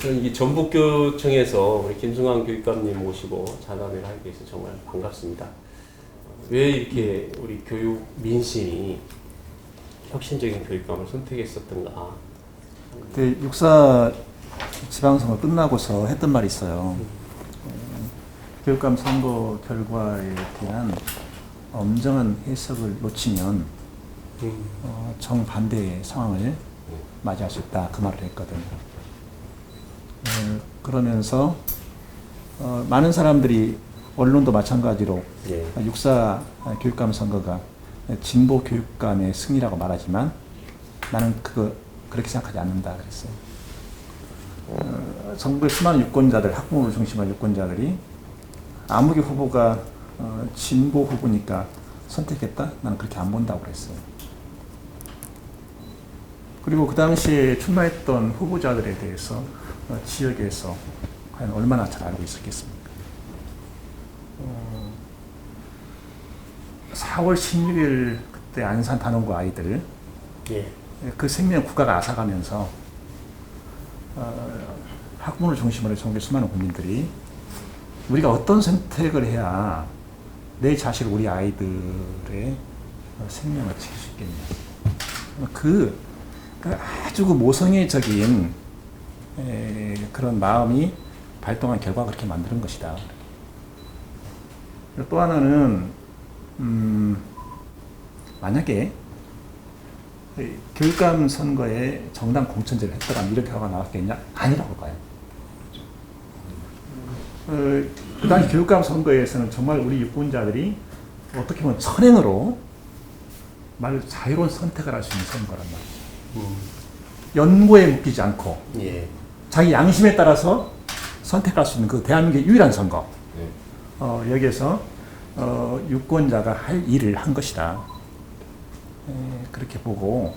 저는 이 전북교청에서 우리 김승환 교육감님 모시고 자담회를 하게 돼서 정말 반갑습니다. 왜 이렇게 우리 교육 민심이 혁신적인 교육감을 선택했었던가? 그때 육사 지방선거 끝나고서 했던 말이 있어요. 교육감 선거 결과에 대한 엄정한 해석을 놓치면 정반대의 상황을 맞이할 수 있다. 그 말을 했거든요. 그러면서 많은 사람들이 언론도 마찬가지로 육사 교육감 선거가 진보 교육감의 승리라고 말하지만 나는 그렇게 생각하지 않는다 그랬어요. 전국의 수많은 유권자들, 학부모를 중심한 유권자들이 아무개 후보가 진보 후보니까 선택했다? 나는 그렇게 안 본다고 그랬어요. 그리고 그 당시에 출마했던 후보자들에 대해서 지역에서 과연 얼마나 잘 알고 있었겠습니까? 4월 16일 그때 안산 단원고 아이들 그 생명 국가가 앗아가면서 학부모를 중심으로 전국의 수많은 국민들이 우리가 어떤 선택을 해야 내 자식 우리 아이들의 생명을 지킬 수 있겠냐. 아주 모성애적인 그런 마음이 발동한 결과가 그렇게 만드는 것이다. 또 하나는 만약에 교육감 선거에 정당 공천제를 했더라면 이런 결과가 나왔겠냐? 아니라고 봐요. 그 당시 교육감 선거에서는 정말 우리 유권자들이 어떻게 보면 선행으로 말 자유로운 선택을 할 수 있는 선거란 말이죠. 연고에 묶이지 않고 자기 양심에 따라서 선택할 수 있는 그 대한민국의 유일한 선거. 여기에서 유권자가 할 일을 한 것이다. 그렇게 보고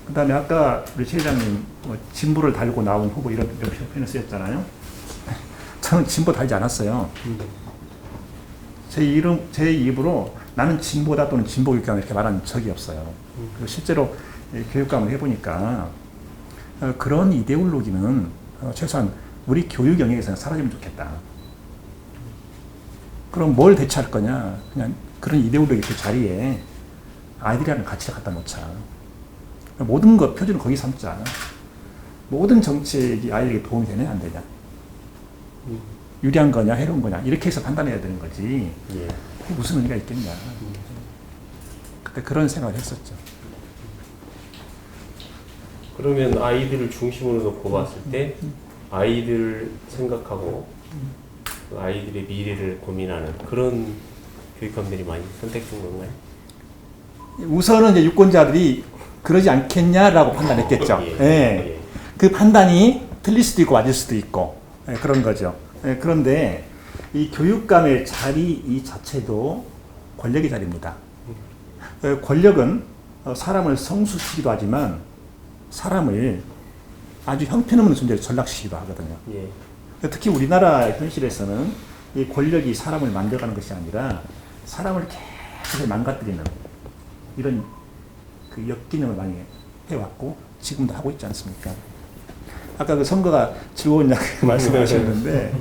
그 다음에 아까 우리 최 회장님 진보를 달고 나온 후보 이런 표현을 쓰였잖아요. 저는 진보 달지 않았어요. 제 입으로 나는 진보다 또는 진보 교육감을 이렇게 말한 적이 없어요. 그리고 실제로 교육감을 해보니까 그런 이데올로기는 최소한 우리 교육 영역에서는 사라지면 좋겠다. 그럼 뭘 대체할 거냐? 그냥 그런 이데올로기 그 자리에 아이들이라는 가치를 갖다 놓자. 모든 것 표준을 거기 삼자. 모든 정책이 아이에게 도움이 되냐 안 되냐. 유리한 거냐 해로운 거냐 이렇게 해서 판단해야 되는 거지. 무슨 의미가 있겠냐. 그때 그런 생각을 했었죠. 그러면 아이들을 중심으로 놓고 봤을 때 아이들을 생각하고 그 아이들의 미래를 고민하는 그런 교육감들이 많이 선택된 건가요? 우선은 이제 유권자들이 그러지 않겠냐라고 판단했겠죠. 그 판단이 틀릴 수도 있고 맞을 수도 있고 그런 거죠. 그런데 이 교육감의 자리 이 자체도 권력의 자리입니다. 권력은 사람을 성숙시키기도 하지만 사람을 아주 형편없는 존재로 전락시키기도 하거든요. 특히 우리나라 현실에서는 이 권력이 사람을 만들어가는 것이 아니라 사람을 계속 망가뜨리는 이런 그 역기능을 많이 해왔고 지금도 하고 있지 않습니까? 아까 그 선거가 즐거웠냐고 말씀하셨는데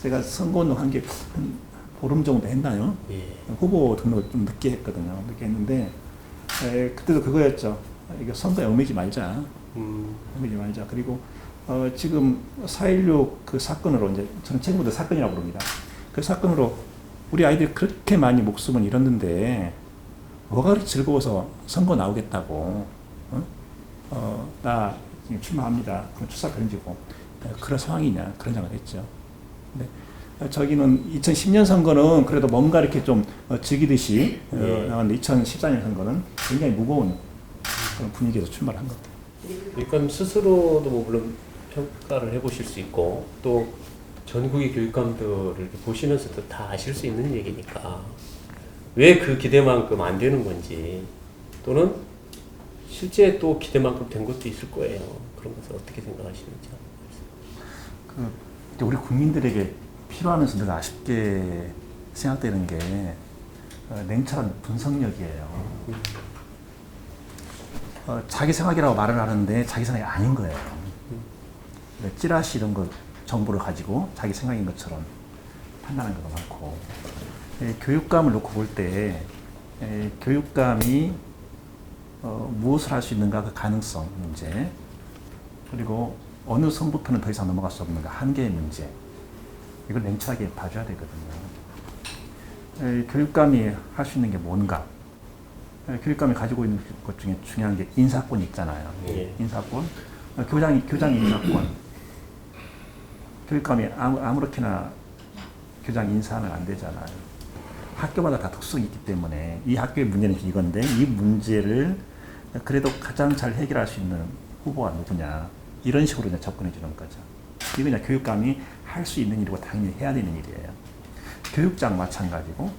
제가 선거운동 한 게 한 보름 정도 했나요? 후보 등록을 좀 늦게 했거든요. 늦게 했는데 그때도 그거였죠. 이거 선거에 얽매이지 말자. 얽매이지 말자. 그리고 지금 4.16 그 사건으로 이제 저는 책임부터 사건이라고 부릅니다. 그 사건으로 우리 아이들이 그렇게 많이 목숨을 잃었는데 뭐가 그렇게 즐거워서 선거 나오겠다고 나 지금 출마합니다. 그럼 출사 던지고 그런 상황이냐 그런 생각을 했죠. 근데 저기는 2010년 선거는 그래도 뭔가 이렇게 좀 즐기듯이 나왔는데 2014년 선거는 굉장히 무거운 그런 분위기에서 출마를 한 것 같아요. 교육감 스스로도 뭐 물론 평가를 해보실 수 있고 또 전국의 교육감들을 이렇게 보시면서도 다 아실 수 있는 얘기니까 왜 그 기대만큼 안 되는 건지 또는 실제 또 기대만큼 된 것도 있을 거예요. 그런 것을 어떻게 생각하시는지. 우리 국민들에게 필요하면서 늘 아쉽게 생각되는 게 냉철한 분석력이에요. 자기 생각이라고 말을 하는데 자기 생각이 아닌 거예요. 찌라시 이런 거 정보를 가지고 자기 생각인 것처럼 판단하는 경우가 많고, 교육감을 놓고 볼 때 교육감이 무엇을 할 수 있는가 그 가능성 문제, 그리고 어느 선부터는 더 이상 넘어갈 수 없는가 한계의 문제, 이걸 냉철하게 봐줘야 되거든요. 교육감이 할 수 있는 게 뭔가? 교육감이 가지고 있는 것 중에 중요한 게 인사권이 있잖아요. 예. 인사권, 교장 인사권. 교육감이 아무렇게나 교장 인사는 안 되잖아요. 학교마다 다 특성이 있기 때문에 이 학교의 문제는 이건데 이 문제를 그래도 가장 잘 해결할 수 있는 후보가 누구냐, 이런 식으로 이제 접근해 주는 거죠. 이거 그냥 교육감이 할 수 있는 일이고 당연히 해야 되는 일이에요. 교육장 마찬가지고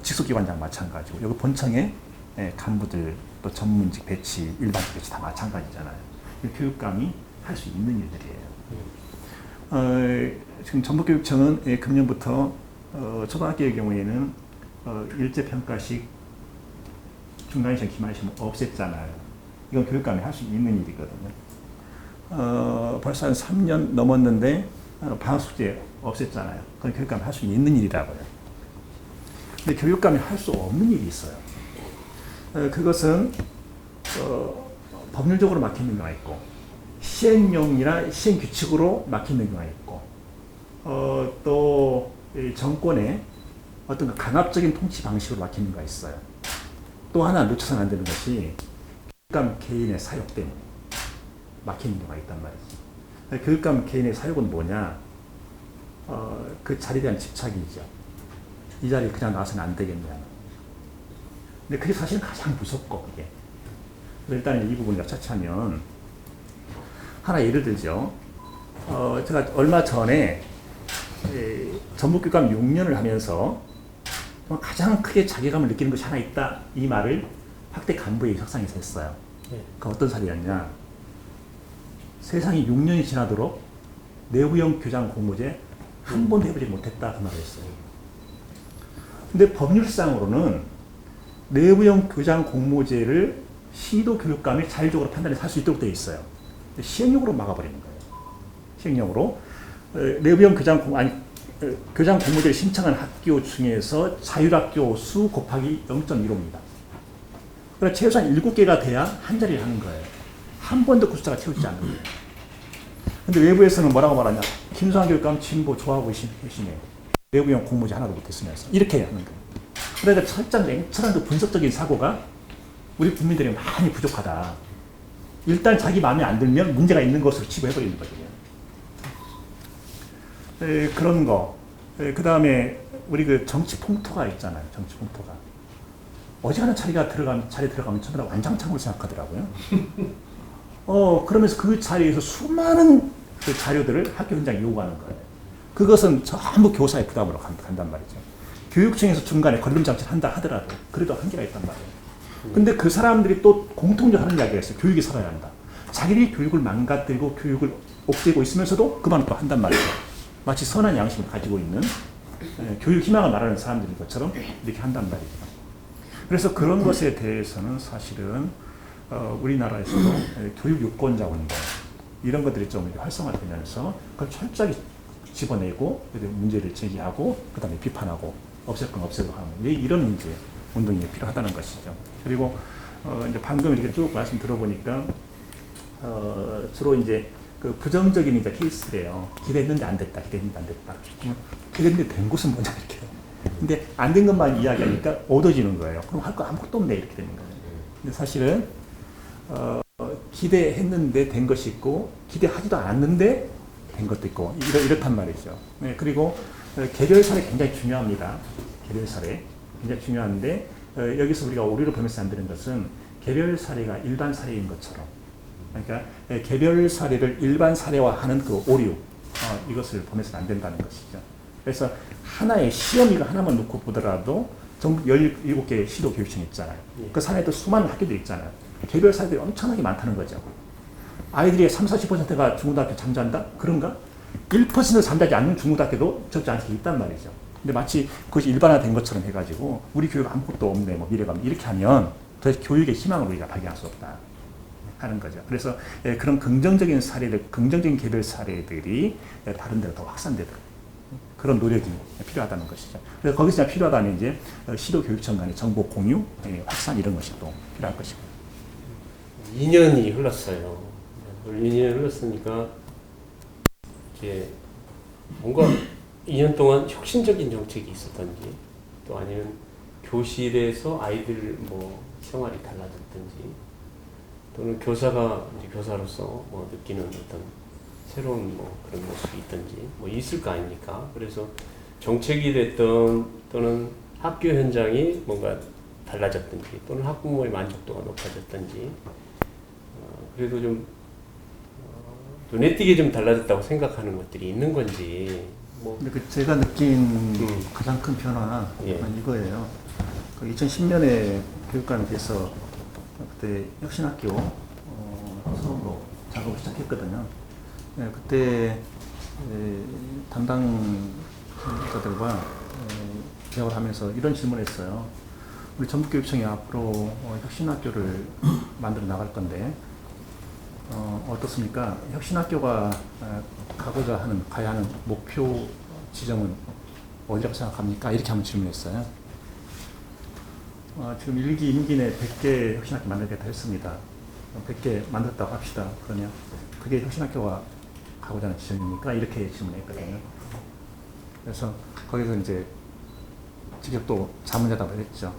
직속기관장 마찬가지고 여기 본청의 간부들 또 전문직 배치, 일반직 배치 다 마찬가지잖아요. 교육감이 할 수 있는 일들이에요. 지금 전북교육청은 금년부터 초등학교의 경우에는 일제평가식 중간시험, 기말시험 없앴잖아요. 이건 교육감이 할 수 있는 일이거든요. 벌써 한 3년 넘었는데 방학숙제 없앴잖아요. 그건 교육감이 할 수 있는 일이라고요. 근데 교육감이 할 수 없는 일이 있어요. 그것은 법률적으로 막히는 경우가 있고, 시행령이나 시행규칙으로 막히는 경우가 있고, 또 정권의 어떤 강압적인 통치 방식으로 막히는 경우가 있어요. 또 하나 놓쳐서는 안 되는 것이 교육감 개인의 사역 때문에 막히는 경우가 있단 말이죠. 교육감 개인의 사역은 뭐냐? 그 자리에 대한 집착이죠. 이 자리에 그냥 놔서는 안 되겠냐. 근데 그게 사실 가장 무섭고, 그게. 일단 이 부분을 차치하면, 하나 예를 들죠. 제가 얼마 전에 전북교육감 6년을 하면서 가장 크게 자괴감을 느끼는 것이 하나 있다, 이 말을 학대 간부의 협상에서 했어요. 그 어떤 사례였냐? 세상이 6년이 지나도록 내부형 교장 공모제 한 번도 해보지 못했다, 그 말을 했어요. 근데 법률상으로는 내부형 교장 공모제를 시도 교육감이 자율적으로 판단해서 할 수 있도록 되어 있어요. 시행령으로 막아버리는 거예요. 시행령으로 내부형 교장 공모제를 신청한 학교 중에서 자율학교 수 곱하기 0.15입니다. 그러니까 최소한 7개가 돼야 한 자리를 하는 거예요. 한 번도 그 숫자가 채우지 않는 거예요. 근데 외부에서는 뭐라고 말하냐? 김수환 교육감 진보 좋아하고 계시네. 내부형 공모제 하나도 못했으면서. 이렇게 하는 거예요. 그러니까 살짝 냉철한 그 분석적인 사고가 우리 국민들이 많이 부족하다. 일단 자기 마음에 안 들면 문제가 있는 것으로 치부해버리는 거거든요. 그런 거. 그 다음에 우리 그 정치 풍토가 있잖아요. 정치 풍토가. 어지간한 자리에 들어가면 전부 다 완장창으로 생각하더라고요. 그러면서 그 자리에서 수많은 그 자료들을 학교 현장에 요구하는 거예요. 그것은 전부 교사의 부담으로 간단 말이죠. 교육청에서 중간에 걸림장치를 한다 하더라도 그래도 한계가 있단 말이에요. 근데 그 사람들이 또 공통적으로 하는 이야기가 있어요. 교육이 살아야 한다. 자기들이 교육을 망가뜨리고 교육을 옥죄고 있으면서도 그만 또 한단 말이죠. 마치 선한 양심을 가지고 있는 교육 희망을 말하는 사람들인 것처럼 이렇게 한단 말이죠. 그래서 그런 것에 대해서는 사실은 우리나라에서도 교육 유권자 운동 이런 것들이 좀 활성화되면서 그걸 철저하게 집어내고 문제를 제기하고 그 다음에 비판하고 없앨 건 없애고 하는 이런 이제 운동이 필요하다는 것이죠. 그리고 이제 방금 이렇게 쭉 말씀 들어보니까 주로 이제 그 부정적인 이제 케이스래요. 기대했는데 안 됐다. 기대했는데 안 됐다. 기대했는데 된 것은 뭐냐 이렇게. 근데 안 된 것만 이야기하니까 얻어지는 거예요. 그럼 할 거 아무것도 없네 이렇게 되는 거예요. 근데 사실은 기대했는데 된 것이 있고 기대하지도 않았는데 된 것도 있고 이렇단 말이죠. 네, 그리고 개별 사례 굉장히 중요합니다. 개별 사례 굉장히 중요한데 여기서 우리가 오류를 보면서 안 되는 것은 개별 사례가 일반 사례인 것처럼 그러니까 개별 사례를 일반 사례화하는 그 오류 이것을 보면서 안 된다는 것이죠. 그래서 하나의 시험이가 하나만 놓고 보더라도 전국 17개의 시도 교육청이 있잖아요. 그 산에도 수많은 학교들이 있잖아요. 개별 사례들이 엄청나게 많다는 거죠. 아이들이 30-40%가 중고등학교 잠자한다? 그런가? 1% 잠자지 않는 중고등학교도 적지 않게 있단 말이죠. 근데 마치 그것이 일반화된 것처럼 해가지고 우리 교육 아무것도 없네, 뭐 미래감 이렇게 하면 도대체 교육의 희망을 우리가 발견할 수 없다. 하는 거죠. 그래서 그런 긍정적인 사례들, 긍정적인 개별 사례들이 다른 데로 더 확산되도록 그런 노력이 필요하다는 것이죠. 그래서 거기서 필요하다는 이제 시도 교육청 간의 정보 공유, 확산 이런 것이 또 필요할 것이고. 2년이 흘렀어요. 2년이 흘렀으니까 이제 뭔가 2년 동안 혁신적인 정책이 있었던지 또 아니면 교실에서 아이들 뭐 생활이 달라졌든지 또는 교사가 이제 교사로서 뭐 느끼는 어떤 새로운 뭐 그런 모습이 있든지 뭐 있을 거 아닙니까? 그래서 정책이 됐던 또는 학교 현장이 뭔가 달라졌든지 또는 학부모의 만족도가 높아졌든지 그래도 좀 눈에 띄게 좀 달라졌다고 생각하는 것들이 있는 건지 뭐. 근데 제가 느낀 가장 큰 변화는 이거예요. 2010년에 교육감께서 그때 혁신학교 처음으로 작업을 시작했거든요. 그때 담당 전문가들과 대화를 하면서 이런 질문을 했어요. 우리 전북교육청이 앞으로 혁신학교를 만들어 나갈 건데 어떻습니까? 혁신학교가 가야 하는 목표 지점은 어디라고 생각합니까? 이렇게 한번 질문했어요. 지금 1기, 임기 내 100개 혁신학교 만들겠다 했습니다. 100개 만들었다고 합시다. 그러면 그게 혁신학교가 가고자 하는 지점입니까? 이렇게 질문했거든요. 그래서 거기서 이제 직접 또 자문자답을 했죠.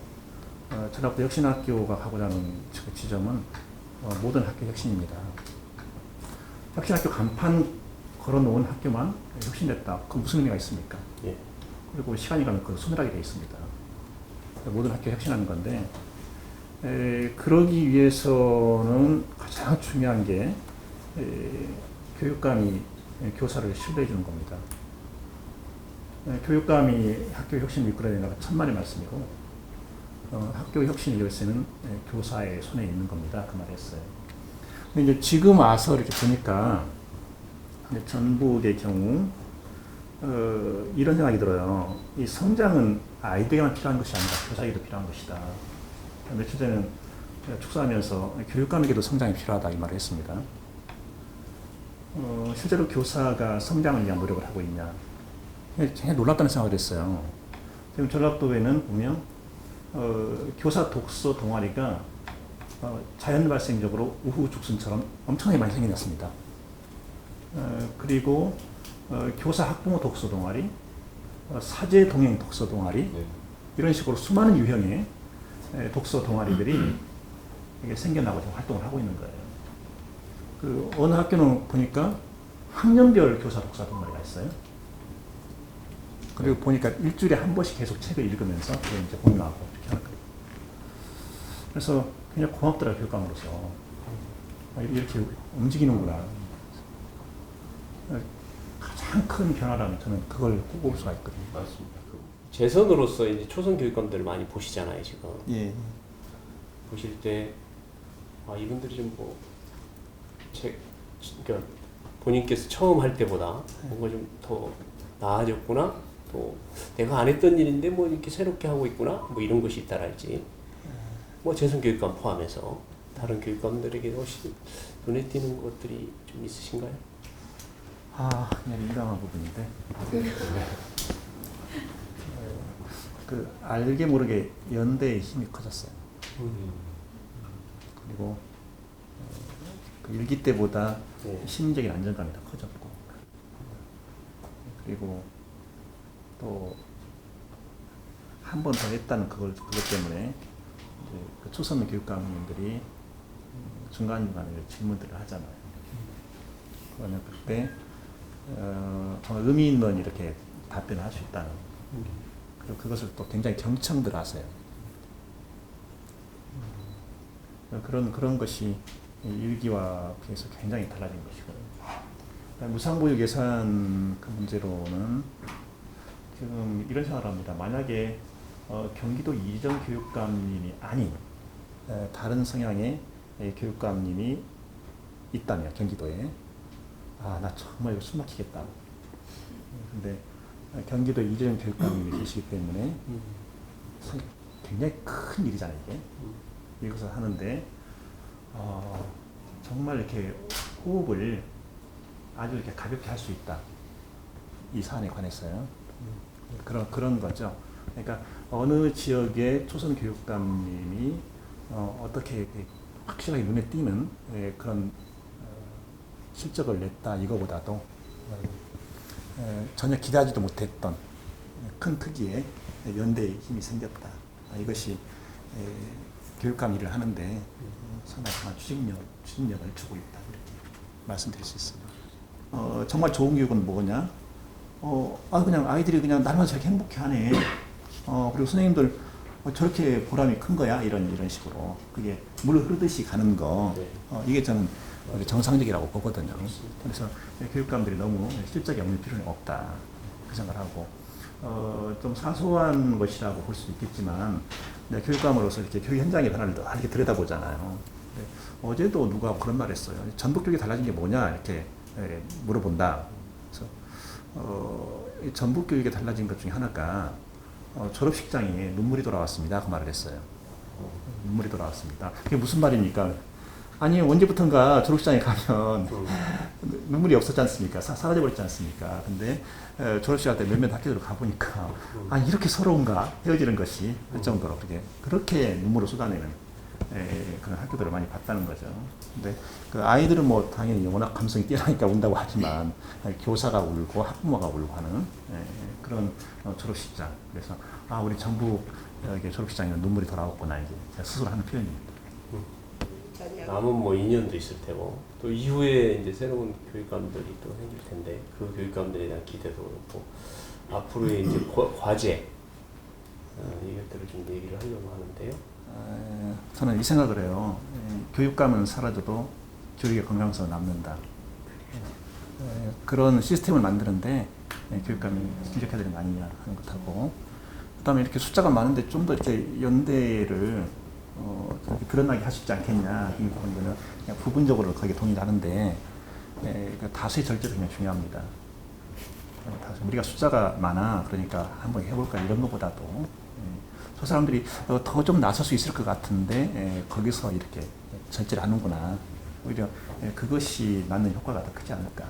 전라북도 혁신학교가 가고자 하는 지점은 모든 학교 혁신입니다. 혁신학교 간판 걸어놓은 학교만 혁신됐다. 그럼 무슨 의미가 있습니까? 예. 그리고 시간이 가면 그 소멸하게 되어 있습니다. 모든 학교 혁신하는 건데 그러기 위해서는 가장 중요한 게 교육감이 교사를 신뢰해 주는 겁니다. 교육감이 학교 혁신을 이끌어내는 건 천만의 말씀이고 학교 혁신의 열쇠는 교사의 손에 있는 겁니다. 그 말했어요. 근데 이제 지금 와서 이렇게 보니까 전북의 경우 이런 생각이 들어요. 이 성장은 아이들에게만 필요한 것이 아니라 교사에게도 필요한 것이다. 며칠 전에는 축사하면서 교육감에게도 성장이 필요하다 이 말을 했습니다. 실제로 교사가 성장을 위한 노력을 하고 있냐. 굉장히 놀랍다는 생각을 했어요. 지금 전라도에는 보면 교사 독서 동아리가 자연 발생적으로 우후죽순처럼 엄청나게 많이 생겨났습니다. 그리고 교사 학부모 독서 동아리, 사제 동행 독서 동아리 이런 식으로 수많은 유형의 독서 동아리들이 생겨나고 지금 활동을 하고 있는 거예요. 그 어느 학교는 보니까 학년별 교사 독서 동아리가 있어요. 그리고 보니까 일주일에 한 번씩 계속 책을 읽으면서 그걸 이제 공유하고 이렇게 하는 거예요. 그래서 그냥 고맙더라고요, 교육감으로서. 이렇게 움직이는구나. 가장 큰 변화라면 저는 그걸 꼽을 수가 있거든요. 맞습니다. 재선으로서 이제 초선 교육감들을 많이 보시잖아요, 지금. 예. 보실 때, 이분들이 좀 뭐, 그러니까 본인께서 처음 할 때보다 뭔가 좀 더 나아졌구나? 또 내가 안 했던 일인데 뭐 이렇게 새롭게 하고 있구나? 뭐 이런 것이 있다랄지. 뭐 재선 교육감 포함해서 다른 교육감들에게 혹시 눈에 띄는 것들이 좀 있으신가요? 그냥 민감한 부분인데. 그 알게 모르게 연대의 힘이 커졌어요. 그리고 그 일기 때보다 심리적인 안정감이 더 커졌고, 그리고 또 한 번 더 했다는 그것 때문에 이제 그 초선 교육감님들이 중간중간에 질문들을 하잖아요. 그러면 그때 정말 의미 있는 이렇게 답변을 할 수 있다는. 그리고 그것을 또 굉장히 경청들 하세요. 그런 것이 일기와 비해서 굉장히 달라진 것이고요. 무상보육 예산 그 문제로는 지금 이런 생각을 합니다. 만약에 경기도 이정 교육감님이 아닌 다른 성향의 교육감님이 있다면 경기도에 나 정말 이거 숨 막히겠다. 근데 경기도 이재정 교육감님이 계시기 때문에 굉장히 큰 일이잖아요, 이게. 이것을 하는데 정말 이렇게 호흡을 아주 이렇게 가볍게 할 수 있다. 이 사안에 관해서요. 그런 거죠. 그러니까 어느 지역의 초선 교육감님이 어떻게 확실하게 눈에 띄는 그런 실적을 냈다 이거보다도 전혀 기대하지도 못했던 큰 크기의 연대의 힘이 생겼다. 이것이 교육감 일을 하는데 상당히 추진력을 주고 있다. 이렇게 말씀드릴 수 있습니다. 정말 좋은 교육은 뭐냐? 그냥 아이들이 그냥 날마다 저렇게 행복해하네. 그리고 선생님들 저렇게 보람이 큰 거야 이런 식으로 그게 물 흐르듯이 가는 거 이게 저는 정상적이라고 보거든요. 그래서 교육감들이 너무 실적이 없는 필요는 없다 그 생각을 하고 좀 사소한 것이라고 볼 수도 있겠지만 교육감으로서 이렇게 교육 현장의 변화를 이렇게 들여다보잖아요. 어제도 누가 그런 말했어요. 전북 교육이 달라진 게 뭐냐 이렇게 물어본다. 그래서 전북 교육에 달라진 것 중에 하나가 졸업식장에 눈물이 돌아왔습니다. 그 말을 했어요. 눈물이 돌아왔습니다. 그게 무슨 말입니까? 아니 언제부턴가 졸업식장에 가면 눈물이 없었지 않습니까? 사라져버렸지 않습니까? 근데 졸업식 할 때 몇몇 학교들 가보니까 아니 이렇게 서러운가 헤어지는 것이 할 정도로 그렇게 눈물을 쏟아내는 그런 학교들을 많이 봤다는 거죠. 근데 그 아이들은 뭐 당연히 워낙 감성이 뛰어나니까 운다고 하지만 교사가 울고 학부모가 울고 하는 그런 졸업식장. 그래서 우리 전북 졸업식장에는 눈물이 돌아왔구나 이제 제가 스스로 하는 표현입니다. 남은 뭐 2년도 있을 테고 또 이후에 이제 새로운 교육감들이 또 생길 텐데 그 교육감들에 대한 기대도 그렇고 앞으로의 이제 과제 이것들을 좀 얘기를 하려고 하는데요. 저는 이 생각을 해요. 교육감은 사라져도 교육의 건강성은 남는다. 그런 시스템을 만드는데 교육감이 진력해야 되는 거 아니냐 하는 것하고 그다음에 이렇게 숫자가 많은데 좀 더 이렇게 연대를 드러나게 할 수 있지 않겠냐 이 부분들은 그냥 부분적으로 거기에 동의를 하는데 다수의 절제가 굉장히 중요합니다. 우리가 숫자가 많아 그러니까 한번 해볼까 이런 것보다도 저 사람들이 더 좀 나설 수 있을 것 같은데 거기서 이렇게 절제를 하는구나 오히려 그것이 맞는 효과가 더 크지 않을까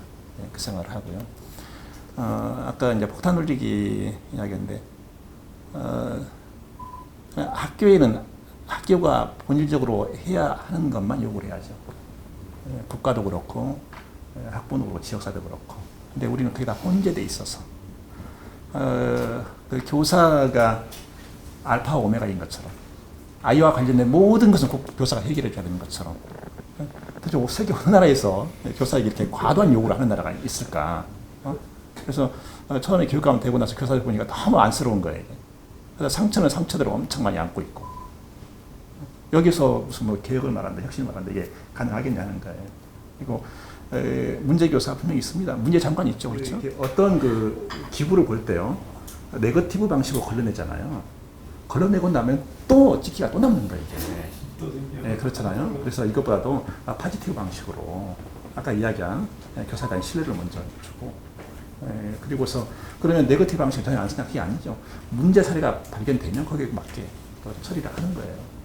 그 생각을 하고요. 아까 이제 폭탄 돌리기 이야기인데 학교가 본질적으로 해야 하는 것만 요구를 해야죠. 국가도 그렇고 학부도 그렇고 지역사도 그렇고. 근데 우리는 그게 다 혼재돼 있어서 그 교사가 알파와 오메가인 것처럼 아이와 관련된 모든 것은 꼭 교사가 해결해 줘야 되는 것처럼 도대체 세계 어느 나라에서 교사에게 이렇게 과도한 요구를 하는 나라가 있을까? 그래서 처음에 교육감 되고 나서 교사들 보니까 너무 안쓰러운 거예요. 그래서 상처는 상처대로 엄청 많이 안고 있고 여기서 무슨 뭐 개혁을 말한다, 혁신을 말한다 이게 가능하겠냐는 거예요. 그리고 문제 교사가 분명히 있습니다. 문제 잠깐 있죠, 그렇죠? 어떤 그 기부를 볼 때요, 네거티브 방식으로 걸러내잖아요. 걸러내고 나면 또 찍기가 또 남는 거예요, 이게. 그렇잖아요. 그래서 이것보다도 파지티브 방식으로 아까 이야기한 교사에 대한 신뢰를 먼저 주고, 그리고서 그러면 네거티브 방식이 전혀 안 생각이 아니죠. 문제 사례가 발견되면 거기에 맞게 처리를 하는 거예요.